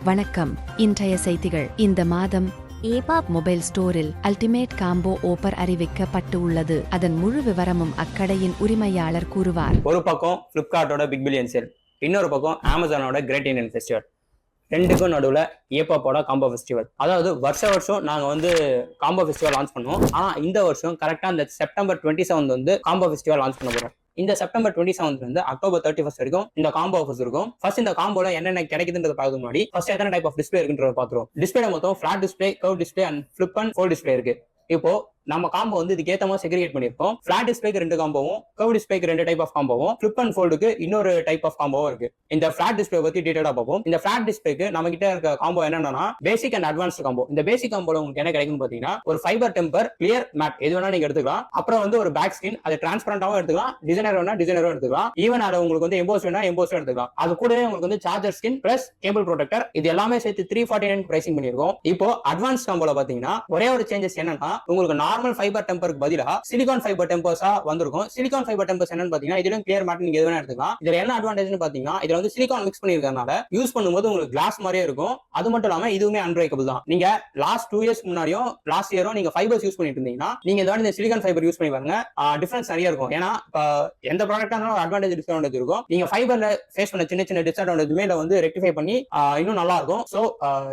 வணக்கம். இன்றைய செய்திகள். இந்த மாதம் ஏபாப் மொபைல் ஸ்டோரில் அல்டிமேட் காம்போ ஓபர் அறிவிக்கப்பட்டு உள்ளது. அதன் முழு விவரமும் அக்கடையின் உரிமையாளர் கூறுவார். ஒரு பக்கம் பிளிப்கார்ட்டோட பிக் பில்லியன் சேல், இன்னொரு பக்கம் அமேசானோட கிரேட் இண்டியன் ஃபெஸ்டிவல். ரெண்டுக்கும் நடுவில் ஏபாப்போட காம்போ ஃபெஸ்டிவல். அதாவது வருஷம் நாங்கள் வந்து காம்போ ஃபெஸ்டிவல் லான்ச் பண்ணுவோம். ஆனால் இந்த வருஷம் கரெக்டாக இந்த செப்டம்பர் 27 வந்து காம்போ ஃபெஸ்டிவல் லான்ச் பண்ண போகிறோம். இந்த செப்டம்பர் 27 இருந்து அக்டோபர் 31 வரைக்கும் இந்த காம்போ ஆஃபர்ஸ் இருக்கும். ஃபர்ஸ்ட் இந்த காம்போல என்னென்ன கிடைக்குதுன்றத பார்க்க முன்னாடி ஃபர்ஸ்ட் எத்தனை டைப் ஆஃப் டிஸ்பிளே இருக்குன்றத பார்த்துருவோம். டிஸ்பிளே மொத்தம் flat display, curve display and flip and fold display இருக்கு. இப்போ நம்ம காம்போ வந்து இதுக்கு ஏத்த மாதிரி செக்ரிகேட் பண்ணிருக்கோம். ஃபிளாட் டிஸ்பிளேக்கு 2 காம்போவும், கர்வ் டிஸ்பிளேக்கு 2 டைப் ஆஃப் காம்போவும், ஃபிளிப் அண்ட் ஃபோல்டுக்கு இன்னொரு டைப் ஆஃப் காம்போவும் இருக்கு. இந்த ஃபிளாட் டிஸ்பிளே பத்தி டீடைலா பார்ப்போம். இந்த ஃபிளாட் டிஸ்பிளேக்கு நம்ம கிட்ட இருக்க காம்போ என்னன்னா பேசிக் அண்ட் அட்வான்ஸ்ட் காம்போ. இந்த பேசிக் காம்போல உங்களுக்கு என்ன கிடைக்கும் பாத்தீங்கன்னா ஒரு ஃபைபர் டெம்பர், கிளியர் மேட் எது வேணா நீங்க எடுத்துக்கலாம். அப்புறம் வந்து ஒரு பேக் ஸ்கின், அது டிரான்ஸ்பரண்டாவும் எடுத்துக்கலாம், டிசைனர் வேணா டிசைனரும் எடுத்துக்கலாம். ஈவன் அதை உங்களுக்கு வந்து எம்போஸ் வேணா எம்போஸும் எடுத்துக்கலாம். அது கூடவே உங்களுக்கு வந்து charger skin plus cable protector இது எல்லாமே சேர்த்து 349 பிரைசிங் பண்ணிருக்கோம். இப்போ அட்வான்ஸ் காம்போல பாத்தீங்கன்னா ஒரே ஒரு சேஞ்சஸ் என்னன்னா உங்களுக்கு நார்மல் ஃபைபர் டெம்பர் பதிலா சிலிகான் ஃபைபர் டெம்பர்ஸா வந்திருக்கும். சிலிகான் ஃபைபர் டெம்பர்ஸ் என்னன்னு பாத்தீங்கன்னா இதுலயும் கிளியர் மேட் நீங்க எது வேணா எடுத்துக்கலாம். இதுல என்ன அட்வான்டேஜ்னு பாத்தீங்கன்னா இதுல வந்து சிலிகான் மிக்ஸ் பண்ணிருக்கறனால யூஸ் பண்ணும்போது உங்களுக்கு கிளாஸ் மாதிரியே இருக்கும். அது மட்டும் இல்லாம இதுவுமே அன்பிரேக்கபிள் தான். நீங்க லாஸ்ட் 2 இயர்ஸ் முன்னாடியும் லாஸ்ட் இயரும் நீங்க ஃபைபர்ஸ் யூஸ் பண்ணிட்டு இருந்தீங்கன்னா நீங்க இந்த சிலிகான் ஃபைபர் யூஸ் பண்ணி பாருங்க, டிஃபரன்ஸ் நிறைய இருக்கும். ஏன்னா எந்த ப்ராடக்டா இருந்தாலும் அட்வான்டேஜ் டிஸ்அட்வான்டேஜ் இருக்கும். நீங்க ஃபைபர்ல ஃபேஸ் பண்ண சின்ன சின்ன டிஸ்அட்வான்டேஜ்மே இத வந்து ரெக்டிஃபை பண்ணி இன்னும் நல்லா இருக்கும். சோ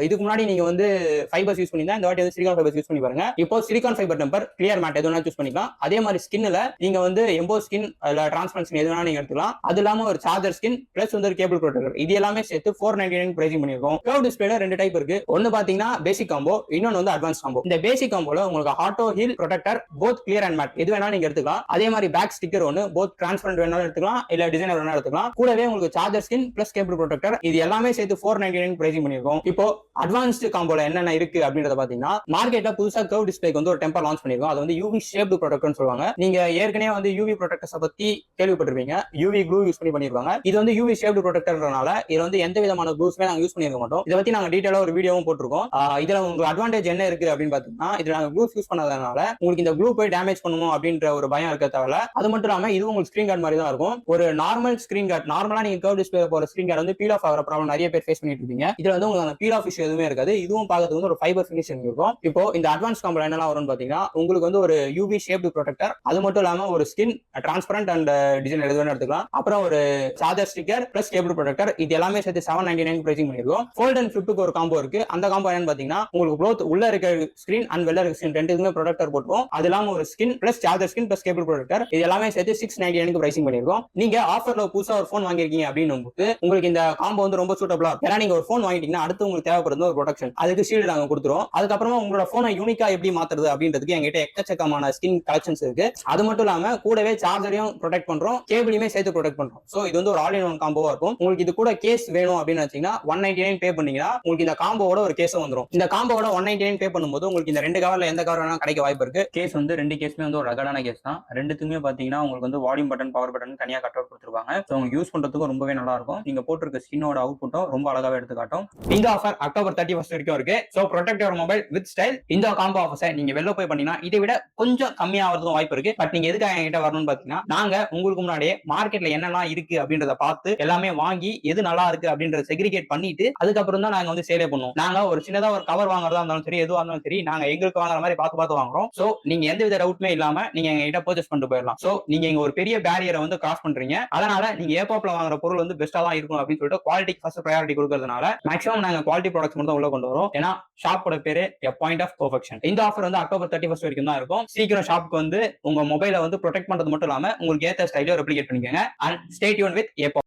இதுக்கு முன்னாடி நீங்க வந்து ஃபைபர்ஸ் யூஸ் பண்ணிருந்தா இந்த வாட்டி வந்து சிலிகான் ஃபைபர்ஸ் யூஸ் பண்ணி பாருங்க. இப்போ silicone fibre temper, clear matte எது வேணா யூஸ் பண்ணிக்கலாம். அதே மாதிரி ஸ்கின்ல நீங்க வந்து எம்போ ஸ்கின் இல்ல டிரான்ஸ்பரன்ட் ஸ்கின் எது வேணா நீங்க எடுத்துக்கலாம். அது இல்லாம ஒரு சார்ஜர் ஸ்கின் பிளஸ் வந்து ஒரு கேபிள் ப்ரொடெக்டர் இது எல்லாமே சேர்த்து 499 பிரைசிங் பண்ணிருக்கோம். கர்வ் டிஸ்பிளேல 2 டைப் இருக்கு. ஒன்னு பாத்தீங்கன்னா பேசிக் காம்போ, இன்னொன்னு வந்து அட்வான்ஸ் காம்போ. இந்த பேசிக் காம்போல உங்களுக்கு auto heal protector both clear and matte எது வேணா நீங்க எடுத்துக்கலாம். அதே மாதிரி பேக் ஸ்டிக்கர் ஒன்னு போத் டிரான்ஸ்பரண்ட் வேணாலும் எடுத்துக்கலாம், இல்ல டிசைனர் வேணா எடுத்துக்கலாம். கூடவே உங்களுக்கு charger skin plus cable protector இது எல்லாமே சேர்த்து 499 பிரைசிங் பண்ணிருக்கோம். இப்போ அட்வான்ஸ்ட் காம்போல என்னென்ன இருக்கு அப்படின்றத பாத்தீங்கன்னா மார்க்கெட்ல புதுசா கர்வ் டிஸ்பிளேக்கு வந்து ஒரு டெம்பர் லான்ச் பண்ணிருக்கோம். அது வந்து யூவி ஷேப்டு ப்ரொடெக்டர்னு சொல்லுவாங்க. நீங்க ஏற்கனவே வந்து யூவி ப்ரொடெக்டர்ஸ் பத்தி கேள்விப்பட்டிருப்பீங்க. யூவி க்ளூ யூஸ் பண்ணிருப்பாங்க. இது வந்து யூவி ஷேப்டு ப்ரொடெக்டர்னால இது வந்து எந்த விதமான க்ளூஸ்மே நாங்க யூஸ் பண்ணிருக்க மாட்டோம். இத பத்தி நாங்க டீடைலா ஒரு வீடியோவும் போட்டுருக்கோம். இதுல உங்களுக்கு அட்வான்டேஜ் என்ன இருக்கு அப்படின்னு பாத்தீங்கன்னா இதுல நாங்க க்ளூஸ் யூஸ் பண்ணாதனால உங்களுக்கு இந்த க்ளூ போய் டேமேஜ் பண்ணுமோ அப்படின்ற ஒரு பயம் இருக்க தேவையில்ல. அது மட்டும் இல்லாம இது உங்களுக்கு ஸ்கிரீன் கார்டு மாதிரி தான் இருக்கும். ஒரு நார்மல் ஸ்கிரீன் கார்டு, நார்மலா நீங்க கர்வ் டிஸ்பிளே போற ஸ்கிரீன் கார்டு வந்து பீல் ஆஃப் ஆகிற ப்ராப்ளம் நிறைய பேர் ஃபேஸ் பண்ணிட்டு இருக்கீங்க. இதுல வந்து உங்களுக்கு அந்த பீல் ஆஃப் இஷ்யூ எதுவுமே இருக்காது. இதுவும் பார்க்கறதுக்கு வந்து ஒரு ஃபைபர் ஃபினிஷிங் இருக்கும். இப்போ இந்த அட்வான்ஸ் காம்போல என்னலாம் வரும்னு பாத்தீங்கன்னா உங்களுக்கு வந்து ஒரு யூவி ஷேப்டு ப்ரொடெக்டர், அது மட்டும் இல்லாம ஒரு ஸ்கின் டிரான்ஸ்பரண்ட் அண்ட் டிசைன் எது வேணா எடுத்துக்கலாம். அப்புறம் ஒரு charger sticker plus cable protector இது எல்லாமே சேர்த்து 799 பிரைசிங் பண்ணிருக்கோம். ஃபோல்ட் அண்ட் ஃபிளிப்புக்கு ஒரு காம்போ இருக்கு. அந்த காம்போ என்னன்னு பாத்தீங்கன்னா உங்களுக்கு ப்ளோத் உள்ள இருக்க ஸ்கிரீன் அண்ட் வெளில இருக்க ஸ்கிரீன் ரெண்டுக்குமே ப்ரொடெக்டர் போட்டுவோம். அது இல்லாம ஒரு skin plus charger skin plus cable protector இது எல்லாமே சேர்த்து 699 பிரைசிங் பண்ணிருக்கோம். நீங்க ஆஃபர்ல புதுசா ஒரு போன் வாங்கிருக்கீங்க அப்படின்னு உங்களுக்கு இந்த காம்போ வந்து ரொம்ப சூட்டபிளா இருக்கும். ஏன்னா நீங்க ஒரு போன் வாங்கிட்டீங்கன்னா அடுத்து உங்களுக்கு தேவைப்படுறது ஒரு ப்ரொடெக்ஷன், அதுக்கு ஷீல்டு நாங்க கொடுத்துருவோம். அதுக்கப்புறமா உங்களோட போனை யூனிக்கா எப்படி மாத்துறது அப்படின்றதுக்கு எங்கிட்ட எக்கச்சக்கமான ஸ்கின் கலெக்ஷன்ஸ் இருக்கு. அது மட்டும் இல்லாம கூடவே சார்ஜரையும் ப்ரொடெக்ட் பண்றோம், கேபிளையுமே சேர்த்து ப்ரொடெக்ட் பண்றோம். சோ இது வந்து ஒரு ஆல் இன் ஒன் காம்போவா இருக்கும். உங்களுக்கு இது கூட கேஸ் வேணும் அப்படின்னு நினைச்சீங்கன்னா 199 பே பண்ணீங்கன்னா உங்களுக்கு இந்த காம்போவோட ஒரு கேஸும் வந்துரும். இந்த காம்போவோட 199 பே பண்ணும்போது உங்களுக்கு இந்த 2 கவர்ல எந்த கவர் வேணா கிடைக்க வாய்ப்பு இருக்கு. கேஸ் வந்து 2 கேஸ்மே வந்து ஒரு ரகடான கேஸ் தான். ரெண்டுத்துக்குமே பாத்தீங்கன்னா உங்களுக்கு வந்து வால்யூம் பட்டன், பவர் பட்டன் தனியா கட் அவுட் கொடுத்துருவாங்க. சோ உங்களுக்கு யூஸ் பண்றதுக்கு ரொம்பவே நல்லா இருக்கும். நீங்க போட்டிருக்க ஸ்கின்னோட அவுட்புட்டும் ரொம்ப அழகாவே எடுத்து காட்டும். இந்த ஆஃபர் அக்டோபர் 31 வரைக்கும் இருக்கு. So protect your mobile with style. இந்த காம்போ ஆஃபர்ஸை நீங்க வெளில போய் பண்ணீங்கன்னா இதை விட கொஞ்சம் கம்மியாகிறதுக்கும் வாய்ப்பு இருக்கு. பட் நீங்க எதுக்காக என்கிட்ட வரணும்னு பாத்தீங்கன்னா நாங்க உங்களுக்கு முன்னாடியே மார்க்கெட்ல என்னெல்லாம் இருக்கு அப்படின்றத பார்த்து எல்லாமே வாங்கி எது நல்லா இருக்கு அப்படின்றத செக்ரிகேட் பண்ணிட்டு அதுக்கப்புறம் தான் நாங்க வந்து சேலே பண்ணுவோம். நாங்க ஒரு சின்னதா ஒரு கவர் வாங்குறதா இருந்தாலும் சரி, எதுவா இருந்தாலும் சரி, நாங்க எங்களுக்கு வாங்குற மாதிரி பார்த்து வாங்குறோம். சோ நீங்க எந்த வித டவுட்மே இல்லாம நீங்க எங்ககிட்ட பர்ச்சேஸ் பண்ணிட்டு போயிடலாம். சோ நீங்க இங்க ஒரு பெரிய பேரியரை வந்து கிராஸ் பண்றீங்க. அதனால நீங்க ஏபாப்ல வாங்குற பொருள் வந்து பெஸ்டா தான் இருக்கும் அப்படின்னு சொல்லிட்டு குவாலிட்டிக்கு ஃபர்ஸ்ட் ப்ரையாரிட்டி கொடுக்கறதுனால மேக்ஸிமம் நாங்க குவாலிட்டி ப்ராடக்ட்ஸ் மட்டும் உள்ள கொண்டு வரோம். ஏன்னா ஷாப்போட பேரு எ பாயிண்ட் ஆஃப் பெர்ஃபெக்ஷன். இந்த ஆஃபர் வந்து அக்டோபர் 31 வரைக்கும் தான் இருக்கும். சீக்கிரம் ஷாப்புக்கு வந்து உங்க மொபைலை வந்து ப்ரொடெக்ட் பண்றது மட்டும் இல்லாம உங்களுக்கு ஏத்த ஸ்டைல ரெப்ளிகேட் பண்ணிக்கங்க. And stay tuned with ஏபாப்.